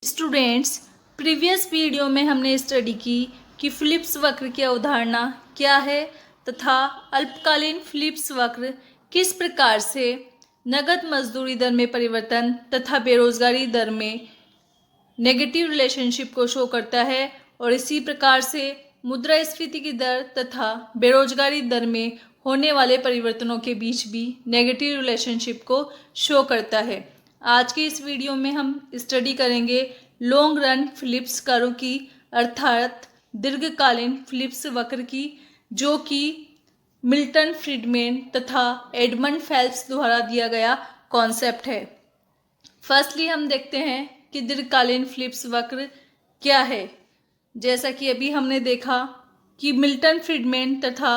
Students, previous video में हमने study की कि फिलिप्स वक्र की अवधारणा क्या है तथा अल्पकालीन फिलिप्स वक्र किस प्रकार से नगद मजदूरी दर में परिवर्तन तथा बेरोजगारी दर में नेगेटिव रिलेशनशिप को शो करता है और इसी प्रकार से मुद्रास्फीति की दर तथा बेरोजगारी दर में होने वाले परिवर्तनों के बीच भी नेगेटिव रिलेशनशिप को शो करता है। आज के इस वीडियो में हम स्टडी करेंगे लॉन्ग रन फिलिप्स कर्व की अर्थात दीर्घकालीन फिलिप्स वक्र की, जो कि मिल्टन फ्रीडमैन तथा एडमंड फेल्प्स द्वारा दिया गया कॉन्सेप्ट है। फर्स्टली हम देखते हैं कि दीर्घकालीन फिलिप्स वक्र क्या है। जैसा कि अभी हमने देखा कि मिल्टन फ्रीडमैन तथा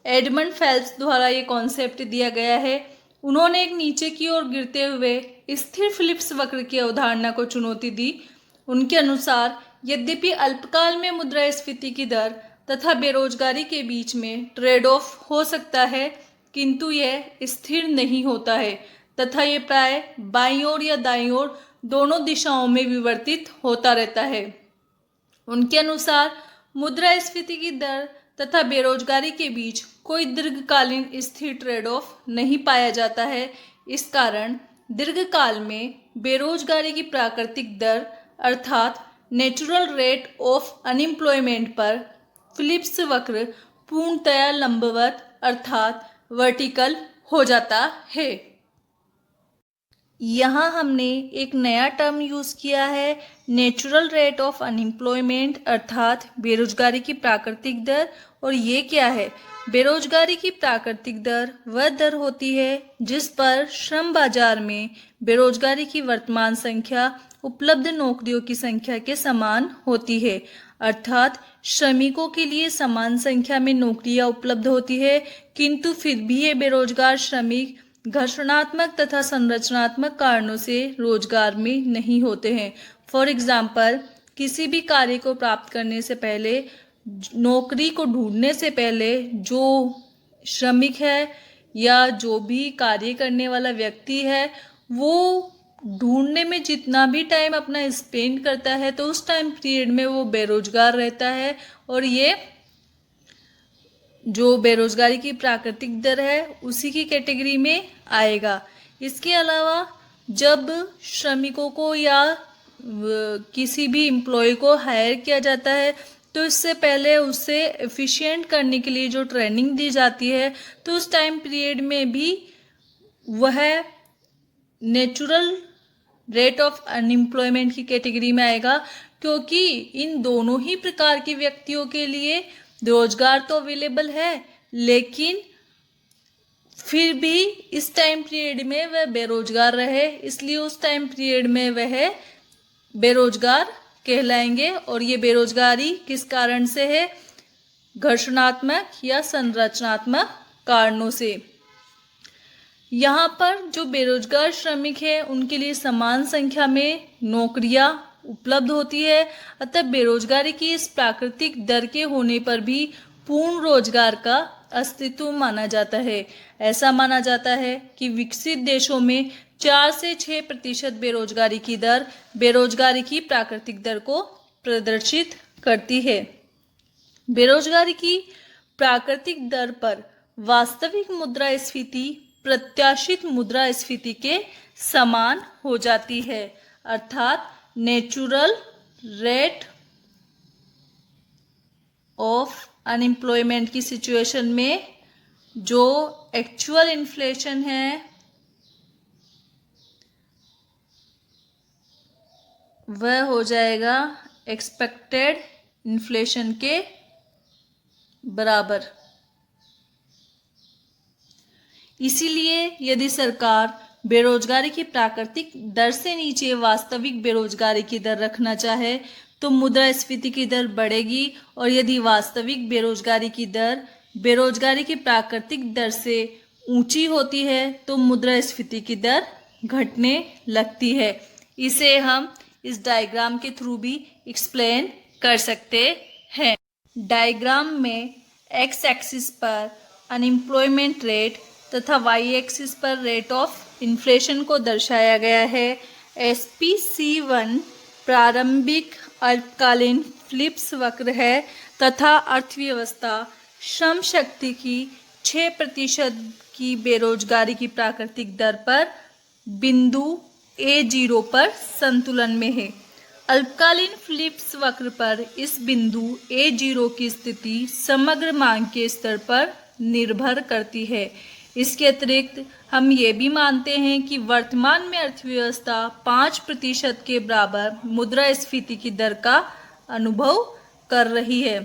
एडमंड फेल्प्स द्वारा ये कॉन्सेप्ट दिया गया है। उन्होंने एक नीचे की ओर गिरते हुए स्थिर फिलिप्स वक्र की अवधारणा को चुनौती दी। उनके अनुसार यद्यपि अल्पकाल में मुद्रास्फीति की दर तथा बेरोजगारी के बीच में ट्रेड ऑफ हो सकता है, किंतु यह स्थिर नहीं होता है तथा ये प्राय बाईं ओर या दाईं ओर दोनों दिशाओं में विवर्तित होता रहता है। उनके अनुसार मुद्रास्फीति की दर तथा बेरोजगारी के बीच कोई दीर्घकालीन स्थिर ट्रेड ऑफ नहीं पाया जाता है। इस कारण दीर्घकाल में बेरोजगारी की प्राकृतिक दर अर्थात नेचुरल रेट ऑफ अनएम्प्लॉयमेंट पर फिलिप्स वक्र पूर्णतया लंबवत अर्थात वर्टिकल हो जाता है। यहाँ हमने एक नया टर्म यूज़ किया है, नेचुरल रेट ऑफ अनएम्प्लॉयमेंट अर्थात बेरोजगारी की प्राकृतिक दर। और ये क्या है? बेरोजगारी की प्राकृतिक दर वह दर होती है जिस पर श्रम बाजार में बेरोजगारी की वर्तमान संख्या उपलब्ध नौकरियों की संख्या के समान होती है। अर्थात श्रमिकों के लिए समान संख्या में नौकरियां उपलब्ध होती है, किंतु फिर भी ये बेरोजगार श्रमिक घर्षणात्मक तथा संरचनात्मक कारणों से रोजगार में नहीं होते हैं। फॉर एग्जाम्पल, किसी भी कार्य को प्राप्त करने से पहले, नौकरी को ढूंढने से पहले जो श्रमिक है या जो भी कार्य करने वाला व्यक्ति है, वो ढूंढने में जितना भी टाइम अपना स्पेंड करता है तो उस टाइम पीरियड में वो बेरोजगार रहता है और ये जो बेरोजगारी की प्राकृतिक दर है उसी की कैटेगरी में आएगा। इसके अलावा जब श्रमिकों को या किसी भी एम्प्लॉय को हायर किया जाता है तो इससे पहले उसे एफिशिएंट करने के लिए जो ट्रेनिंग दी जाती है, तो उस टाइम पीरियड में भी वह नेचुरल रेट ऑफ अनएम्प्लॉयमेंट की कैटेगरी में आएगा, क्योंकि इन दोनों ही प्रकार के व्यक्तियों के लिए रोजगार तो अवेलेबल है, लेकिन फिर भी इस टाइम पीरियड में वह बेरोजगार रहे, इसलिए उस टाइम पीरियड में वह बेरोजगार कहलाएंगे। और ये बेरोजगारी किस कारण से है? घर्षणात्मक या संरचनात्मक कारणों से। यहाँ पर जो बेरोजगार श्रमिक है उनके लिए समान संख्या में नौकरियां उपलब्ध होती है, अतः बेरोजगारी की इस प्राकृतिक दर के होने पर भी पूर्ण रोजगार का अस्तित्व माना जाता है। ऐसा माना जाता है कि विकसित देशों में 4 से 6% बेरोजगारी की दर बेरोजगारी की प्राकृतिक दर को प्रदर्शित करती है। बेरोजगारी की प्राकृतिक दर पर वास्तविक मुद्रास्फीति प्रत्याशित मुद्रास्फीति के समान हो जाती है, अर्थात नेचुरल रेट ऑफ अनएम्प्लॉयमेंट की सिचुएशन में जो एक्चुअल इन्फ्लेशन है वह हो जाएगा एक्सपेक्टेड इन्फ्लेशन के बराबर। इसीलिए यदि सरकार बेरोजगारी की प्राकृतिक दर से नीचे वास्तविक बेरोजगारी की दर रखना चाहे तो मुद्रास्फीति की दर बढ़ेगी, और यदि वास्तविक बेरोजगारी की दर बेरोजगारी की प्राकृतिक दर से ऊंची होती है तो मुद्रास्फीति की दर घटने लगती है। इसे हम इस डायग्राम के थ्रू भी एक्सप्लेन कर सकते हैं। डायग्राम में एक्स एक्सिस पर अनएम्प्लॉयमेंट रेट तथा वाई एक्सिस पर रेट ऑफ इन्फ्लेशन को दर्शाया गया है। SPC1 प्रारंभिक अल्पकालीन फिलिप्स वक्र है तथा अर्थव्यवस्था श्रम शक्ति की 6% की बेरोजगारी की प्राकृतिक दर पर बिंदु A0 पर संतुलन में है। अल्पकालीन फिलिप्स वक्र पर इस बिंदु A0 की स्थिति समग्र मांग के स्तर पर निर्भर करती है। इसके अतिरिक्त हम ये भी मानते हैं कि वर्तमान में अर्थव्यवस्था 5% के बराबर मुद्रास्फीति की दर का अनुभव कर रही है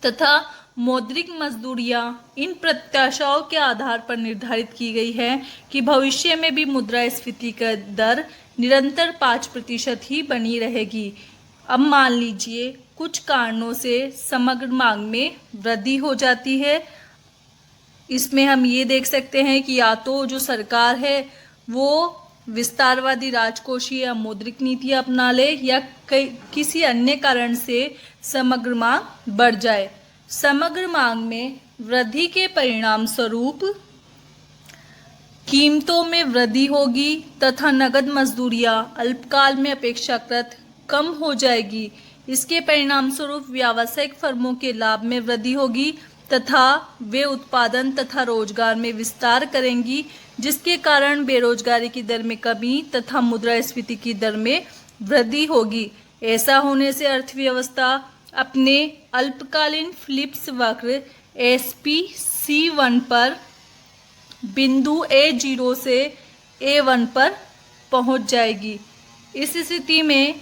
तथा मौद्रिक मजदूरियां इन प्रत्याशाओं के आधार पर निर्धारित की गई है कि भविष्य में भी मुद्रास्फीति का दर निरंतर 5% ही बनी रहेगी। अब मान लीजिए कुछ कारणों से समग्र मांग में वृद्धि हो जाती है। इसमें हम ये देख सकते हैं कि या तो जो सरकार है वो विस्तारवादी राजकोषीय या मौद्रिक नीतियाँ अपना ले या किसी अन्य कारण से समग्र मांग बढ़ जाए। समग्र मांग में वृद्धि के परिणाम स्वरूप कीमतों में वृद्धि होगी तथा नगद मजदूरियां अल्पकाल में अपेक्षाकृत कम हो जाएगी। इसके परिणाम स्वरूप व्यावसायिक फर्मों के लाभ में वृद्धि होगी तथा वे उत्पादन तथा रोजगार में विस्तार करेंगी, जिसके कारण बेरोजगारी की दर में कमी तथा मुद्रास्फीति की दर में वृद्धि होगी। ऐसा होने से अर्थव्यवस्था अपने अल्पकालीन फिलिप्स वक्र SPC1 पर बिंदु A0 से A1 पर पहुंच जाएगी। इस स्थिति में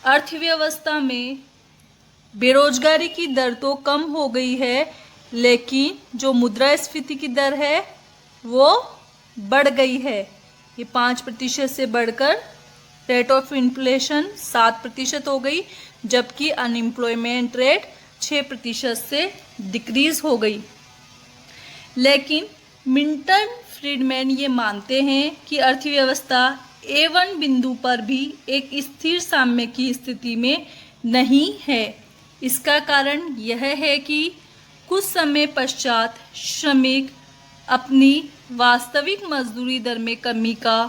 अर्थव्यवस्था में बेरोजगारी की दर तो कम हो गई है, लेकिन जो मुद्रास्फीति की दर है वो बढ़ गई है। ये 5% से बढ़कर रेट ऑफ इन्फ्लेशन 7% हो गई, जबकि अनएम्प्लॉयमेंट रेट 6% से डिक्रीज हो गई। लेकिन मिल्टन फ्रीडमैन ये मानते हैं कि अर्थव्यवस्था A1 बिंदु पर भी एक स्थिर साम्य की स्थिति में नहीं है। इसका कारण यह है कि कुछ समय पश्चात श्रमिक अपनी वास्तविक मजदूरी दर में कमी का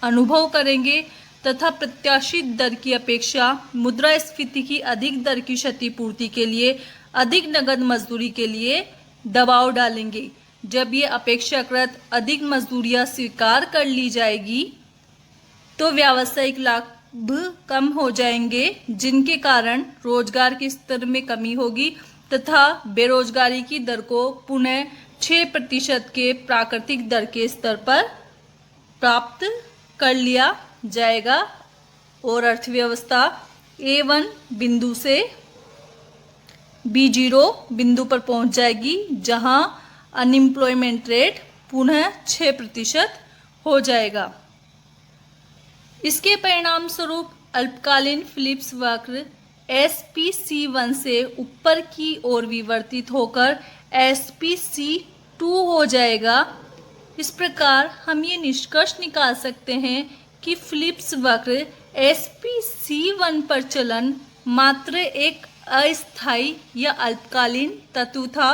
अनुभव करेंगे तथा प्रत्याशित दर की अपेक्षा मुद्रास्फीति की अधिक दर की क्षतिपूर्ति के लिए अधिक नगद मजदूरी के लिए दबाव डालेंगे। जब ये अपेक्षाकृत अधिक मजदूरियां स्वीकार कर ली जाएगी तो व्यावसायिक लाभ कम हो जाएंगे, जिनके कारण रोजगार के स्तर में कमी होगी तथा बेरोजगारी की दर को पुनः 6% के प्राकृतिक दर के स्तर पर प्राप्त कर लिया जाएगा और अर्थव्यवस्था A1 बिंदु से B0 बिंदु पर पहुंच जाएगी, जहां अनएम्प्लॉयमेंट रेट पुनः 6% हो जाएगा। इसके परिणाम स्वरूप अल्पकालीन फिलिप्स वक्र SPC1 से ऊपर की ओर विवर्तित होकर SPC2 हो जाएगा। इस प्रकार हम ये निष्कर्ष निकाल सकते हैं कि फिलिप्स वक्र SPC1 पर चलन मात्र एक अस्थायी या अल्पकालीन तत्व था।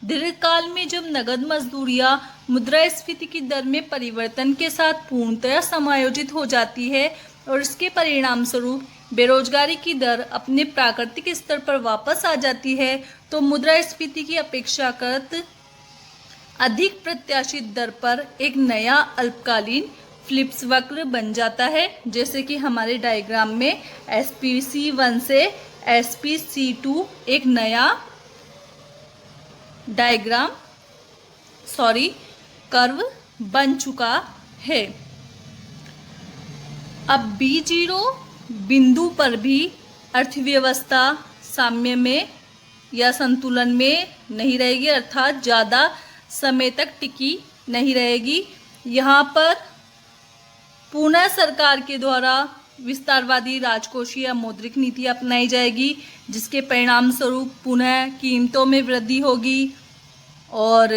दीर्घकाल में जब नगद मजदूरियां मुद्रास्फीति की दर में परिवर्तन के साथ पूर्णतः समायोजित हो जाती है और इसके परिणाम स्वरूप बेरोजगारी की दर अपने प्राकृतिक स्तर पर वापस आ जाती है, तो मुद्रास्फीति की अपेक्षाकृत अधिक प्रत्याशित दर पर एक नया अल्पकालीन फिलिप्स वक्र बन जाता है, जैसे कि हमारे डायग्राम में SPC1 से SPC2 एक नया कर्व बन चुका है। अब B0 बिंदु पर भी अर्थव्यवस्था साम्य में या संतुलन में नहीं रहेगी, अर्थात ज़्यादा समय तक टिकी नहीं रहेगी। यहाँ पर पुनः सरकार के द्वारा विस्तारवादी राजकोषीय या मौद्रिक नीति अपनाई जाएगी, जिसके परिणाम स्वरूप पुनः कीमतों में वृद्धि होगी और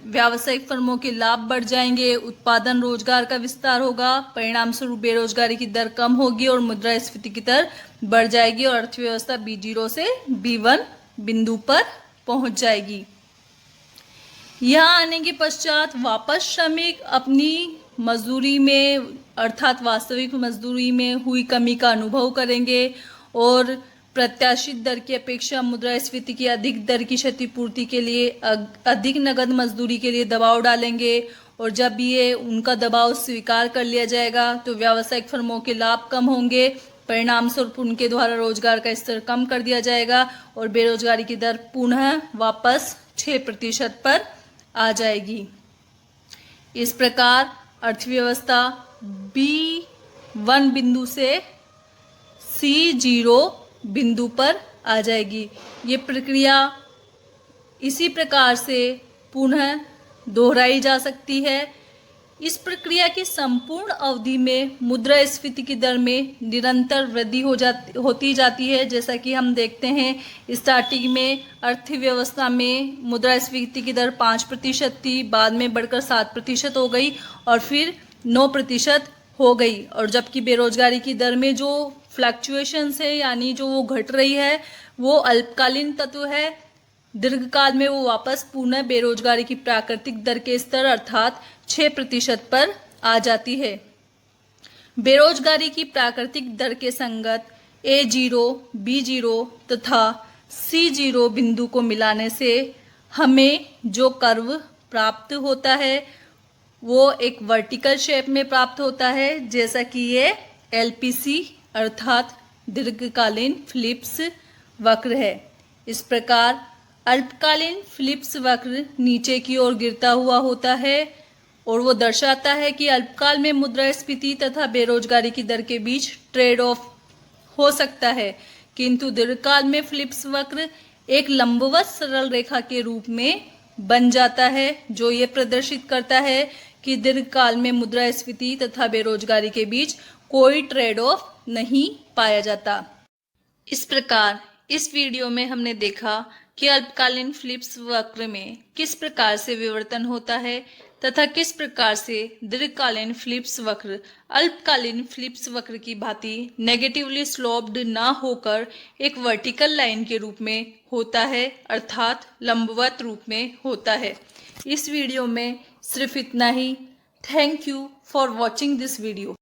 व्यावसायिक फर्मों के लाभ बढ़ जाएंगे, उत्पादन रोजगार का विस्तार होगा, परिणाम स्वरूप बेरोजगारी की दर कम होगी और मुद्रास्फीति की दर बढ़ जाएगी और अर्थव्यवस्था B0 से B1 बिंदु पर पहुंच जाएगी। यहाँ आने के पश्चात वापस श्रमिक अपनी मजदूरी में अर्थात वास्तविक मजदूरी में हुई कमी का अनुभव करेंगे और प्रत्याशित दर की अपेक्षा मुद्रास्फीति की अधिक दर की क्षतिपूर्ति के लिए अधिक नगद मजदूरी के लिए दबाव डालेंगे। और जब ये उनका दबाव स्वीकार कर लिया जाएगा तो व्यावसायिक फर्मों के लाभ कम होंगे, परिणाम स्वरूप उनके द्वारा रोजगार का स्तर कम कर दिया जाएगा और बेरोजगारी की दर पुनः वापस 6% पर आ जाएगी। इस प्रकार अर्थव्यवस्था B1 बिंदु से C0 बिंदु पर आ जाएगी। ये प्रक्रिया इसी प्रकार से पुनः दोहराई जा सकती है। इस प्रक्रिया की संपूर्ण अवधि में मुद्रास्फीति की दर में निरंतर वृद्धि होती जाती है। जैसा कि हम देखते हैं स्टार्टिंग में अर्थव्यवस्था में मुद्रास्फीति की दर 5% थी, बाद में बढ़कर 7% हो गई और फिर 9% हो गई। और जबकि बेरोजगारी की दर में जो फ्लक्चुएशंस है यानी जो वो घट रही है वो अल्पकालीन तत्व है। दीर्घकाल में वो वापस पुनः बेरोजगारी की प्राकृतिक दर के स्तर अर्थात 6% पर आ जाती है। बेरोजगारी की प्राकृतिक दर के संगत A0, B0 तथा C0 बिंदु को मिलाने से हमें जो कर्व प्राप्त होता है वो एक वर्टिकल शेप में प्राप्त होता है, जैसा कि ये LPC अर्थात दीर्घकालीन फिलिप्स वक्र है। इस प्रकार अल्पकालीन फिलिप्स वक्र नीचे की ओर गिरता हुआ होता है और वो दर्शाता है कि अल्पकाल में मुद्रास्फीति तथा बेरोजगारी की दर के बीच ट्रेड ऑफ हो सकता है, किंतु दीर्घकाल में फिलिप्स वक्र एक लंबवत सरल रेखा के रूप में बन जाता है, जो ये प्रदर्शित करता है कि दीर्घकाल में मुद्रास्फीति तथा बेरोजगारी के बीच कोई ट्रेड ऑफ नहीं पाया जाता। इस प्रकार इस वीडियो में हमने देखा कि अल्पकालीन फिलिप्स वक्र में किस प्रकार से विवर्तन होता है तथा किस प्रकार से दीर्घकालीन फिलिप्स वक्र अल्पकालीन फिलिप्स वक्र की भांति नेगेटिवली स्लोप्ड ना होकर एक वर्टिकल लाइन के रूप में होता है, अर्थात लंबवत रूप में होता है। इस वीडियो में सिर्फ इतना ही। Thank you for watching this video.